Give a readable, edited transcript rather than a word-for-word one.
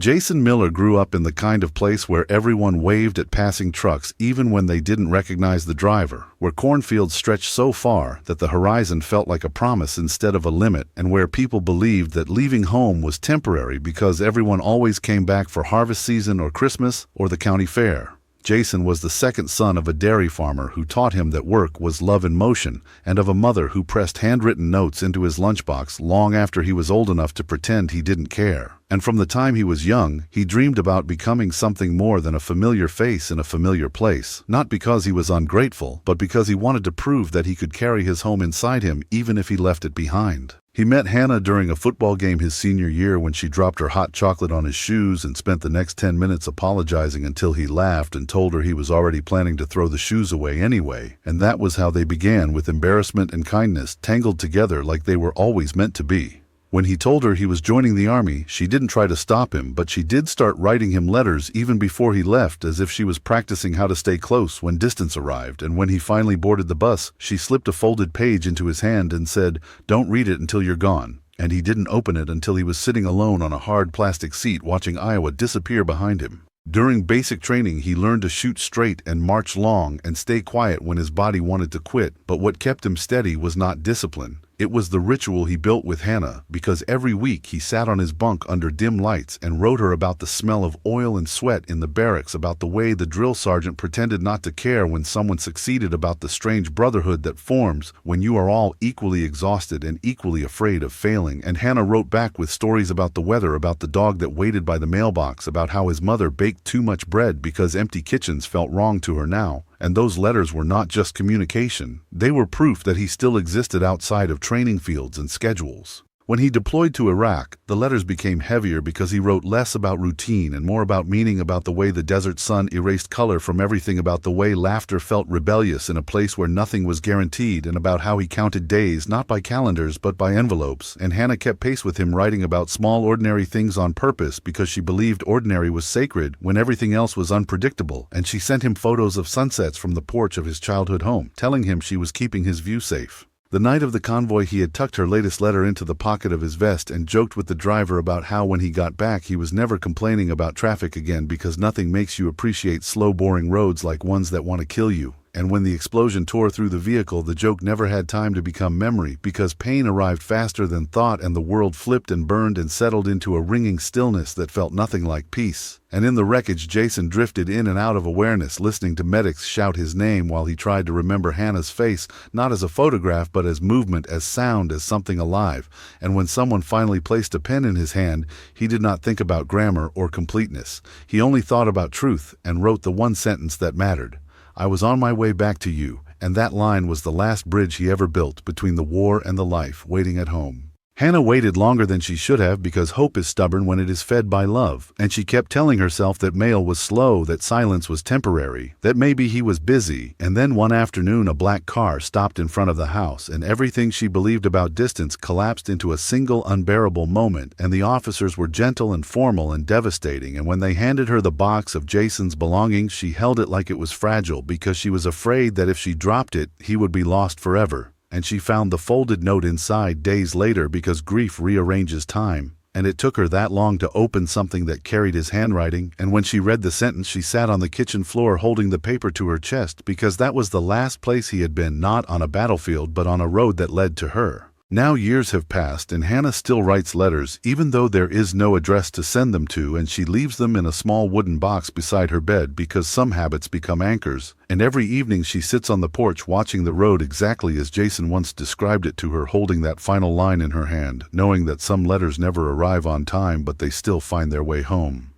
Jason Miller grew up in the kind of place where everyone waved at passing trucks even when they didn't recognize the driver, where cornfields stretched so far that the horizon felt like a promise instead of a limit, and where people believed that leaving home was temporary because everyone always came back for harvest season or Christmas or the county fair. Jason was the second son of a dairy farmer who taught him that work was love in motion, and of a mother who pressed handwritten notes into his lunchbox long after he was old enough to pretend he didn't care. And from the time he was young, he dreamed about becoming something more than a familiar face in a familiar place, not because he was ungrateful, but because he wanted to prove that he could carry his home inside him even if he left it behind. He met Hannah during a football game his senior year when she dropped her hot chocolate on his shoes and spent the next 10 minutes apologizing until he laughed and told her he was already planning to throw the shoes away anyway. And that was how they began, with embarrassment and kindness tangled together like they were always meant to be. When he told her he was joining the army, she didn't try to stop him, but she did start writing him letters even before he left, as if she was practicing how to stay close when distance arrived. And when he finally boarded the bus, she slipped a folded page into his hand and said, "Don't read it until you're gone." And he didn't open it until he was sitting alone on a hard plastic seat watching Iowa disappear behind him. During basic training, he learned to shoot straight and march long and stay quiet when his body wanted to quit, but what kept him steady was not discipline. It was the ritual he built with Hannah, because every week he sat on his bunk under dim lights and wrote her about the smell of oil and sweat in the barracks, about the way the drill sergeant pretended not to care when someone succeeded, about the strange brotherhood that forms when you are all equally exhausted and equally afraid of failing. And Hannah wrote back with stories about the weather, about the dog that waited by the mailbox, about how his mother baked too much bread because empty kitchens felt wrong to her now. And those letters were not just communication. They were proof that he still existed outside of training fields and schedules. When he deployed to Iraq, the letters became heavier because he wrote less about routine and more about meaning, about the way the desert sun erased color from everything, about the way laughter felt rebellious in a place where nothing was guaranteed, and about how he counted days not by calendars but by envelopes. And Hannah kept pace with him, writing about small ordinary things on purpose because she believed ordinary was sacred when everything else was unpredictable. And she sent him photos of sunsets from the porch of his childhood home, telling him she was keeping his view safe. The night of the convoy, he had tucked her latest letter into the pocket of his vest and joked with the driver about how when he got back he was never complaining about traffic again, because nothing makes you appreciate slow, boring roads like ones that want to kill you. And when the explosion tore through the vehicle, the joke never had time to become memory, because pain arrived faster than thought, and the world flipped and burned and settled into a ringing stillness that felt nothing like peace. And in the wreckage, Jason drifted in and out of awareness, listening to medics shout his name while he tried to remember Hannah's face, not as a photograph but as movement, as sound, as something alive. And when someone finally placed a pen in his hand, he did not think about grammar or completeness. He only thought about truth and wrote the one sentence that mattered. "I was on my way back to you," and that line was the last bridge he ever built between the war and the life waiting at home. Hannah waited longer than she should have, because hope is stubborn when it is fed by love, and she kept telling herself that mail was slow, that silence was temporary, that maybe he was busy. And then one afternoon a black car stopped in front of the house, and everything she believed about distance collapsed into a single unbearable moment. And the officers were gentle and formal and devastating, and when they handed her the box of Jason's belongings, she held it like it was fragile, because she was afraid that if she dropped it, he would be lost forever. And she found the folded note inside days later, because grief rearranges time. And it took her that long to open something that carried his handwriting. And when she read the sentence, she sat on the kitchen floor holding the paper to her chest, because that was the last place he had been, not on a battlefield but on a road that led to her. Now years have passed, and Hannah still writes letters, even though there is no address to send them to, and she leaves them in a small wooden box beside her bed, because some habits become anchors. And every evening she sits on the porch watching the road exactly as Jason once described it to her, holding that final line in her hand, knowing that some letters never arrive on time, but they still find their way home.